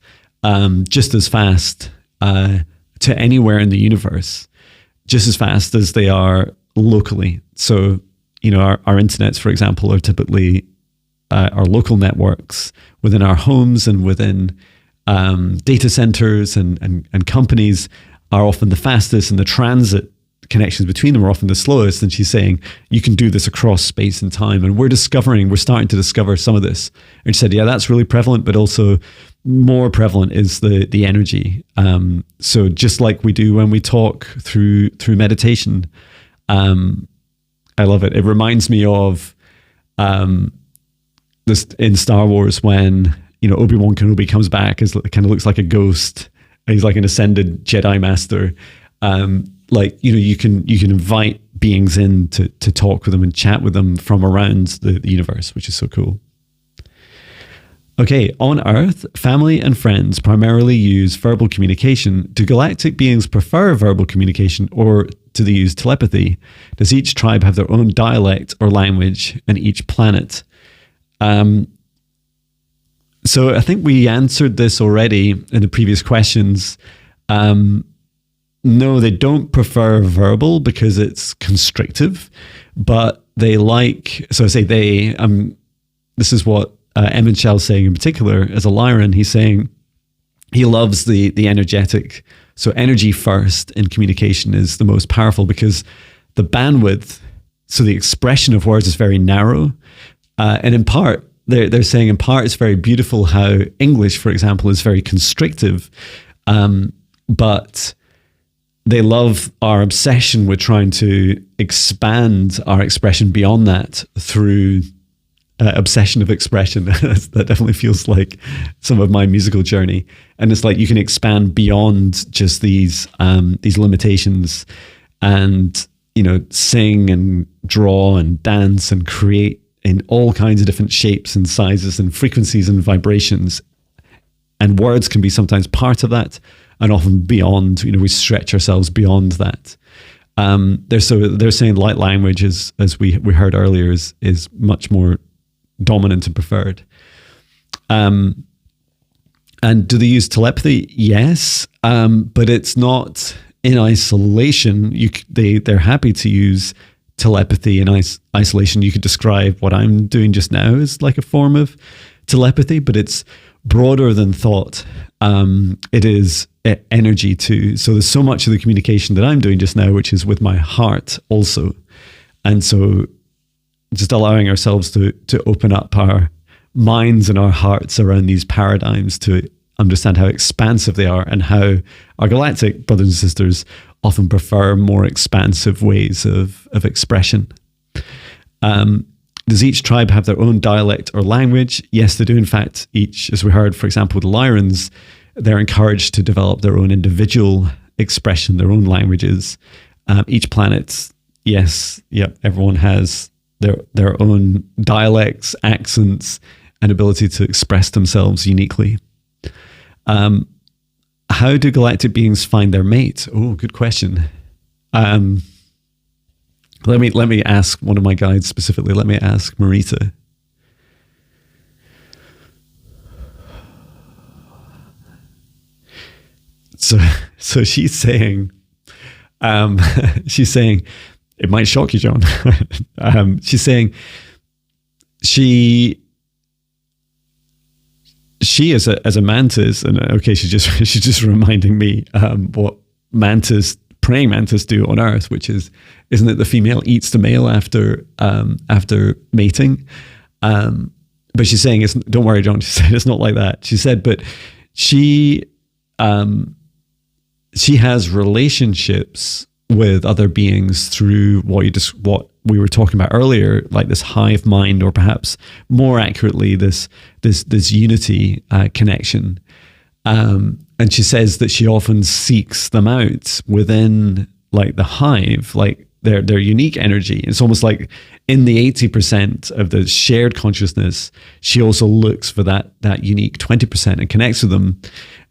just as fast to anywhere in the universe, just as fast as they are locally. So, our internets, for example, are typically our local networks within our homes and within data centers and companies are often the fastest, and the transit connections between them are often the slowest. And she's saying you can do this across space and time, and we're starting to discover some of this. And she said, yeah, that's really prevalent, but also more prevalent is the energy. So just like we do when we talk through meditation, I love it. It reminds me of this in Star Wars when Obi-Wan Kenobi comes back as kind of looks like a ghost. He's like an ascended Jedi master. You can invite beings in to talk with them and chat with them from around the universe, which is so cool. Okay, on Earth, family and friends primarily use verbal communication. Do galactic beings prefer verbal communication, or do they use telepathy? Does each tribe have their own dialect or language, and each planet? So I think we answered this already in the previous questions. No, they don't prefer verbal because it's constrictive, but they like, so I say they, this is what Emmett Shell's saying in particular as a Lyran. He's saying he loves the energetic. So energy first in communication is the most powerful because the bandwidth, so the expression of words is very narrow. And in part, they're saying in part it's very beautiful how English, for example, is very constrictive. But they love our obsession with trying to expand our expression beyond that through obsession of expression. That definitely feels like some of my musical journey. And it's like you can expand beyond just these limitations and, you know, sing and draw and dance and create in all kinds of different shapes and sizes and frequencies and vibrations. And words can be sometimes part of that, and often beyond. You know, we stretch ourselves beyond that. They're saying light language, as we heard earlier, is much more dominant and preferred. And do they use telepathy? Yes, but it's not in isolation. They're happy to use telepathy in isolation. You could describe what I'm doing just now as like a form of telepathy, but it's broader than thought. It is energy too. So there's so much of the communication that I'm doing just now, which is with my heart also. And so just allowing ourselves to open up our minds and our hearts around these paradigms to understand how expansive they are and how our galactic brothers and sisters often prefer more expansive ways of expression. Does each tribe have their own dialect or language? Yes, they do. In fact, each, as we heard, for example, the Lyrans, they're encouraged to develop their own individual expression, their own languages. Each planet, yes, yep, everyone has their own dialects, accents, and ability to express themselves uniquely. How do galactic beings find their mate? Oh, good question. Let me ask one of my guides specifically. Let me ask Marita. So she's saying, it might shock you, John. She's saying she as a mantis, and okay, she's just reminding me what praying mantis do on Earth, which isn't it the female eats the male after mating? But she's saying don't worry, John. She said it's not like that. She said, but she has relationships with other beings through what we were talking about earlier, like this hive mind, or perhaps more accurately, this unity connection. And she says that she often seeks them out within like the hive, like their unique energy. It's almost like in the 80% of the shared consciousness, she also looks for that unique 20% and connects with them.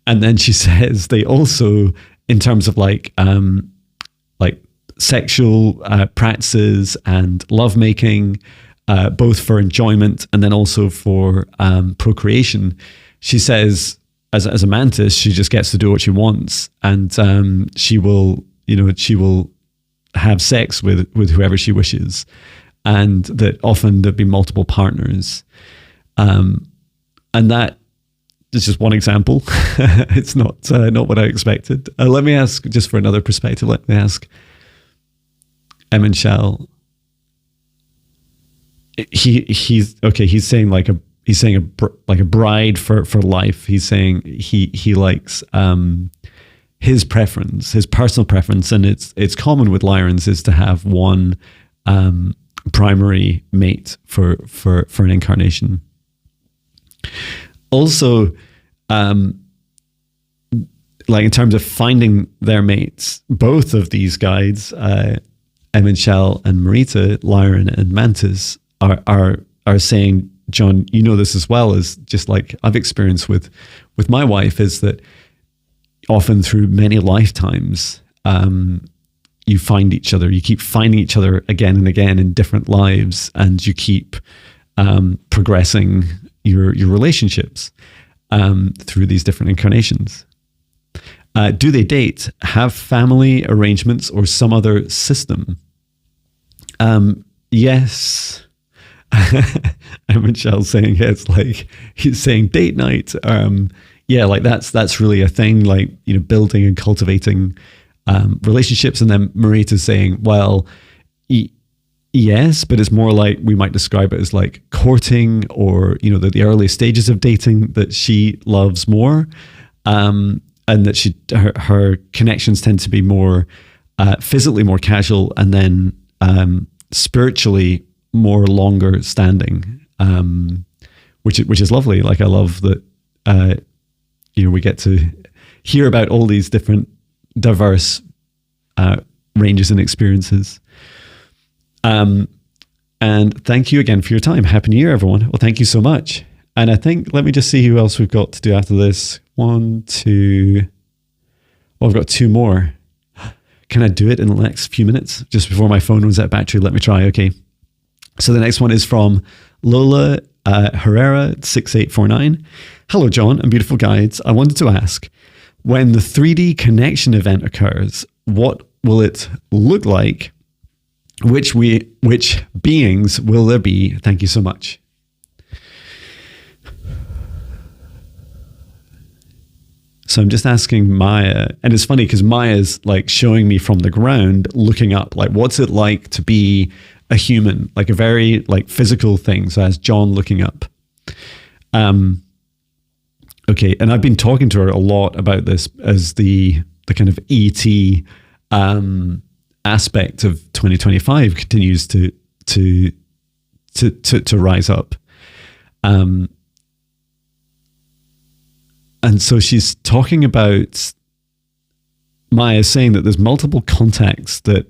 And then she says they also, in terms of like sexual practices and lovemaking, both for enjoyment and then also for procreation, she says, as a mantis, she just gets to do what she wants, and she will have sex with whoever she wishes, and that often there'd be multiple partners, and that is just one example. It's not what I expected. Let me ask, just for another perspective, let me ask Emin Shell. He's saying like a bride for life. He's saying he likes his preference, his personal preference, and it's common with Lyrans is to have one primary mate for an incarnation. Also, like in terms of finding their mates, both of these guides, Emin Shell and Marita, Lyran and Mantis, are saying, John, you know this as well as just like I've experienced with my wife, is that often through many lifetimes, you find each other, you keep finding each other again and again in different lives, and you keep progressing your relationships through these different incarnations. Do they date, have family arrangements, or some other system? Yes. And Michelle's saying it's like he's saying date night. Yeah, like that's really a thing, like, you know, building and cultivating relationships. And then Marita's saying, well, yes, but it's more like we might describe it as like courting, or, you know, the early stages of dating that she loves more, and that her connections tend to be more physically more casual, and then spiritually more longer standing, which is lovely. Like, I love that, you know, we get to hear about all these different diverse ranges and experiences. And thank you again for your time. Happy New Year, everyone. Well, thank you so much. And I think, let me just see who else we've got to do after this. 1, 2. Oh, I've got 2 more. Can I do it in the next few minutes? Just before my phone runs out of battery, let me try. Okay. So the next one is from Lola Herrera 6849. Hello, John and beautiful guides. I wanted to ask, when the 3D connection event occurs, what will it look like? Which beings will there be? Thank you so much. So I'm just asking Maya, and it's funny because Maya's like showing me from the ground, looking up, like, what's it like to be a human, like a very like physical thing. So as John looking up. Okay, and I've been talking to her a lot about this as the kind of ET aspect of 2025 continues to rise up. And so she's talking about, Maya saying that there's multiple contacts that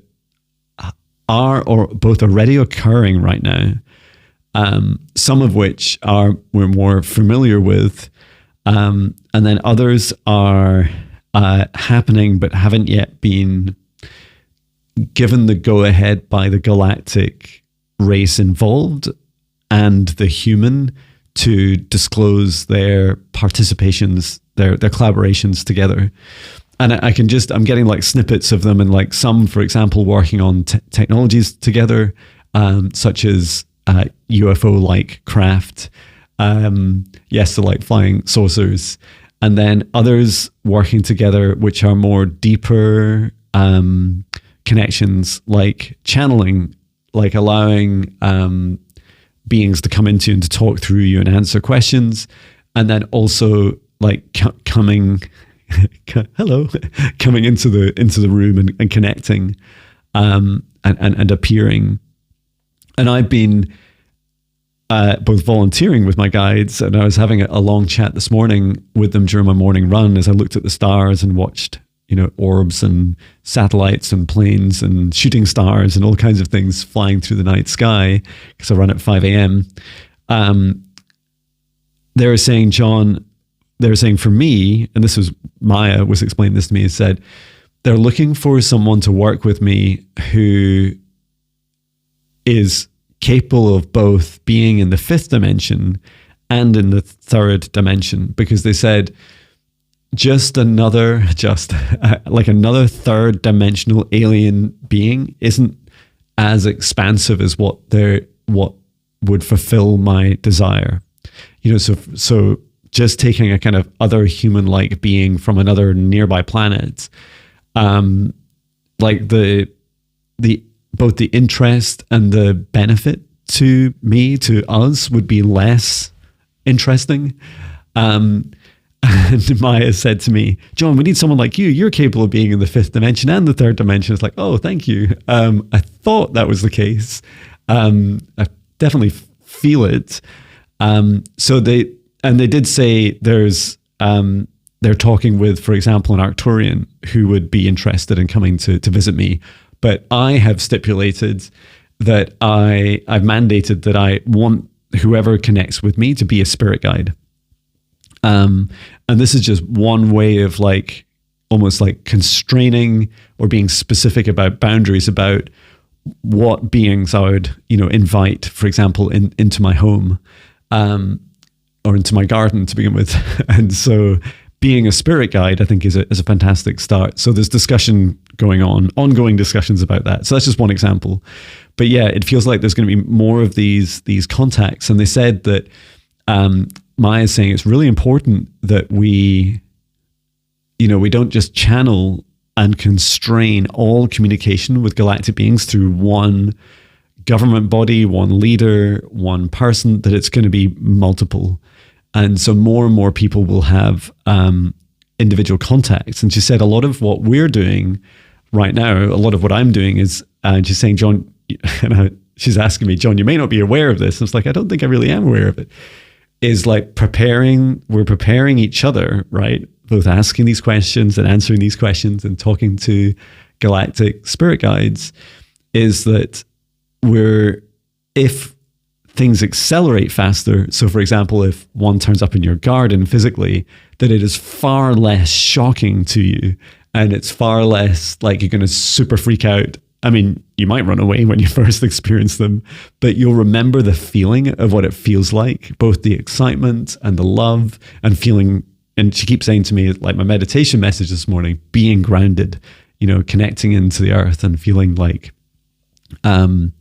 are or both already occurring right now, some of which we're more familiar with, and then others are happening but haven't yet been given the go-ahead by the galactic race involved and the human to disclose their participations, their collaborations together. And I'm getting like snippets of them, and like some, for example, working on technologies together, such as UFO-like craft, yes, so like flying saucers, and then others working together, which are more deeper connections, like channeling, like allowing beings to come into and to talk through you and answer questions, and then also like coming into the room and connecting, and appearing. And I've been both volunteering with my guides, and I was having a long chat this morning with them during my morning run as I looked at the stars and watched, you know, orbs and satellites and planes and shooting stars and all kinds of things flying through the night sky, because I run at 5 a.m. They were saying, John, for me, and this was Maya was explaining this to me, and said, they're looking for someone to work with me who is capable of both being in the 5th dimension and in the 3rd dimension, because they said, another 3rd dimensional alien being isn't as expansive as what would fulfill my desire. You know, so just taking a kind of other human-like being from another nearby planet, like both the interest and the benefit to us would be less interesting. And Maya said to me, John, we need someone like you. You're capable of being in the 5th dimension and the 3rd dimension. It's like, oh, thank you. I thought that was the case. I definitely feel it. So they did say they're talking with, for example, an Arcturian who would be interested in coming to visit me. But I have stipulated that I've mandated that I want whoever connects with me to be a spirit guide. And this is just one way of like almost like constraining or being specific about boundaries about what beings I would, invite, for example, into my home, or into my garden to begin with. And so being a spirit guide, I think, is a fantastic start. So there's discussion going on, ongoing discussions about that. So that's just one example. But yeah, it feels like there's going to be more of these contacts. And they said that Maya is saying it's really important that we don't just channel and constrain all communication with galactic beings through one government body, one leader, one person, that it's going to be multiple. And so more and more people will have individual contacts. And she said a lot of what we're doing right now, a lot of what I'm doing is, she's saying, John, she's asking me, John, you may not be aware of this. And it's like, I don't think I really am aware of it. Is like we're preparing each other, right? Both asking these questions and answering these questions and talking to galactic spirit guides, is that if things accelerate faster, so for example, if one turns up in your garden physically, that it is far less shocking to you, and it's far less like you're going to super freak out. I mean, you might run away when you first experience them, but you'll remember the feeling of what it feels like, both the excitement and the love and feeling. And she keeps saying to me, like my meditation message this morning, being grounded, connecting into the earth and feeling like, you're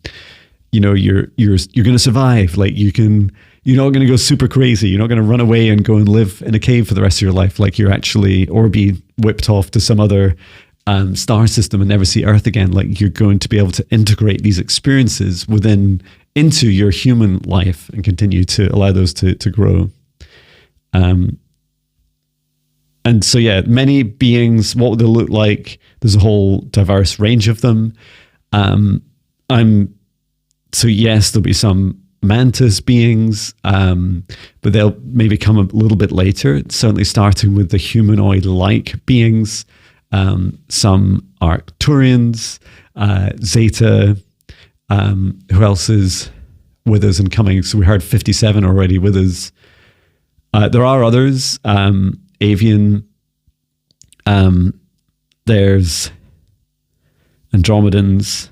going to survive. Like you're not going to go super crazy. You're not going to run away and go and live in a cave for the rest of your life. Like you're actually, or be whipped off to some other star system and never see Earth again. Like you're going to be able to integrate these experiences into your human life and continue to allow those to grow. And so, yeah, many beings, what would they look like? There's a whole diverse range of them. So yes, there'll be some Mantis beings, but they'll maybe come a little bit later, certainly starting with the humanoid-like beings. Some Arcturians, Zeta, who else is with us and coming? So we heard 57 already with us. There are others, Avian, there's Andromedans.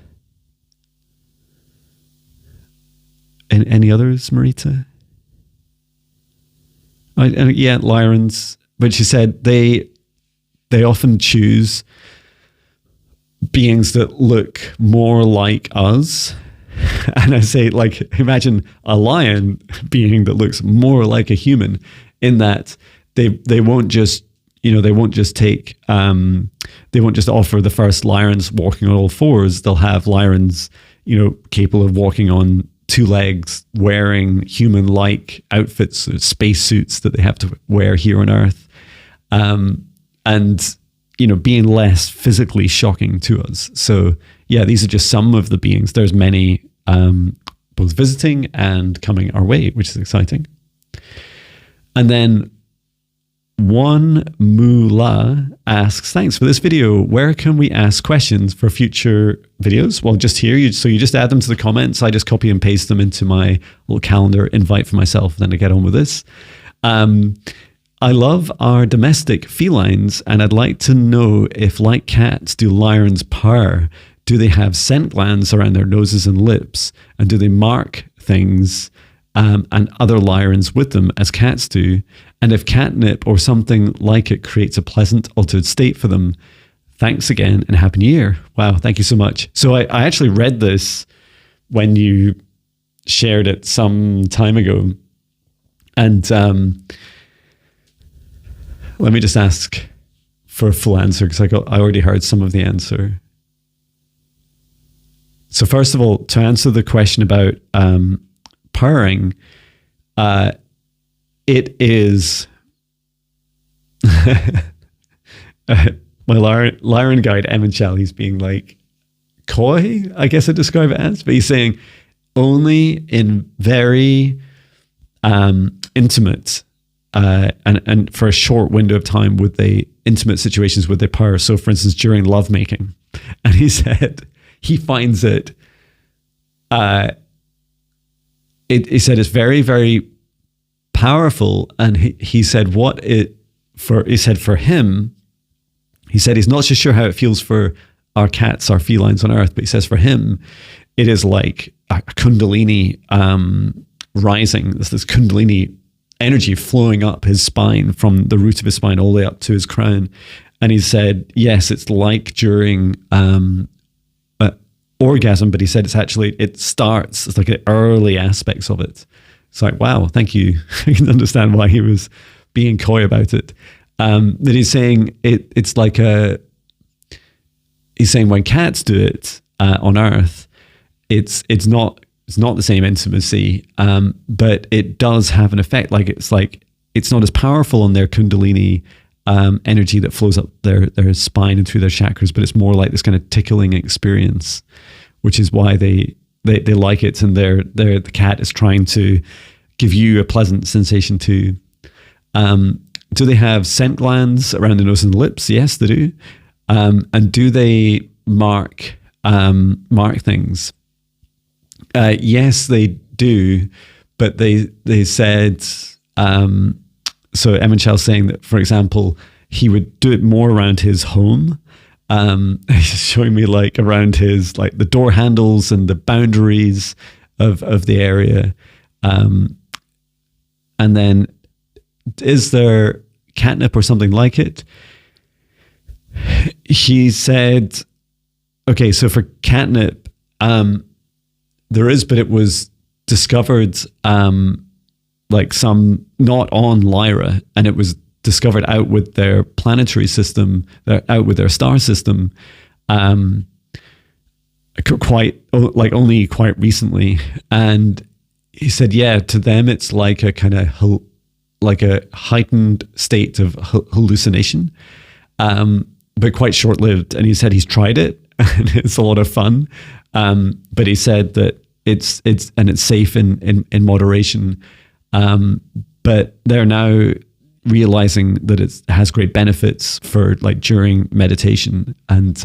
And any others, Marita? Yeah, Lyrans. But she said they often choose beings that look more like us. And I say, like, imagine a lion being that looks more like a human, in that they won't just, they won't just offer the first Lyrans walking on all fours. They'll have Lyrans, capable of walking on two legs, wearing human-like outfits, spacesuits that they have to wear here on Earth. And being less physically shocking to us. So yeah, these are just some of the beings. There's many, both visiting and coming our way, which is exciting. And then One Moolah asks, thanks for this video. Where can we ask questions for future videos? Well, just here. So you just add them to the comments. I just copy and paste them into my little calendar invite for myself. Then I get on with this. I love our domestic felines, and I'd like to know if, like cats, do Lyrans purr? Do they have scent glands around their noses and lips? And do they mark things and other Lyrans with them as cats do? And if catnip or something like it creates a pleasant altered state for them? Thanks again and Happy New Year. Wow, thank you so much. So I actually read this when you shared it some time ago. And let me just ask for a full answer, because I already heard some of the answer. So first of all, to answer the question about purring, it is my Lyran guide, Emanchal, he's being like coy, I guess I'd describe it as, but he's saying only in very intimate and for a short window of time with the intimate situations with their purr. So for instance, during lovemaking. And he said he finds it, he said it's very, very powerful. And he said for him, he said he's not so sure how it feels for our cats, our felines on Earth, but he says for him, it is like a kundalini rising. There's this kundalini energy flowing up his spine from the root of his spine all the way up to his crown. And he said, yes, it's like during orgasm, but he said it starts, it's like the early aspects of it. It's like, wow, thank you. I can understand why he was being coy about it. That he's saying it's like he's saying when cats do it on Earth, it's not the same intimacy, but it does have an effect. It's not as powerful on their kundalini energy that flows up their spine and through their chakras, but it's more like this kind of tickling experience, which is why they like it, and the cat is trying to give you a pleasant sensation too. Do they have scent glands around the nose and the lips? Yes, they do. And do they mark things? Yes, they do. But they said, so Emanchell's saying that, for example, he would do it more around his home. He's showing me like around his, like the door handles and the boundaries of the area. And then is there catnip or something like it? He said, okay, so for catnip, there is, but it was discovered like some not on Lyra, and it was discovered out with their planetary system, out with their star system, only quite recently. And he said, yeah, to them it's like a kind of like a heightened state of hallucination, but quite short-lived. And he said he's tried it and it's a lot of fun, but he said that it's safe in moderation. But they're now realizing that it has great benefits for like during meditation, and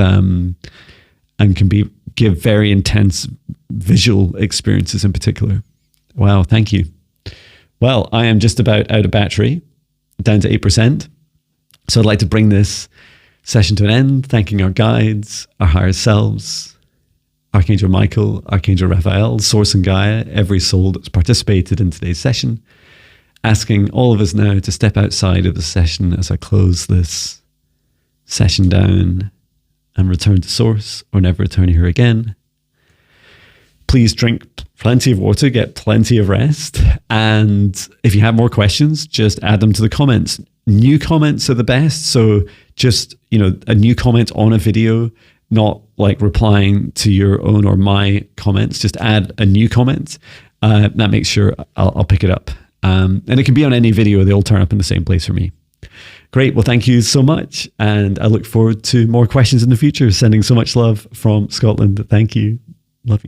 can give very intense visual experiences in particular. Wow, thank you. Well, I am just about out of battery, down to 8%. So I'd like to bring this session to an end, thanking our guides, our higher selves, Archangel Michael, Archangel Raphael, Source and Gaia, every soul that's participated in today's session, asking all of us now to step outside of the session as I close this session down and return to Source, or never return here again. Please drink plenty of water, get plenty of rest. And if you have more questions, just add them to the comments. New comments are the best. So just, a new comment on a video, not like replying to your own or my comments. Just add a new comment. That makes sure I'll pick it up. And it can be on any video. They all turn up in the same place for me. Great. Well, thank you so much. And I look forward to more questions in the future. Sending so much love from Scotland. Thank you.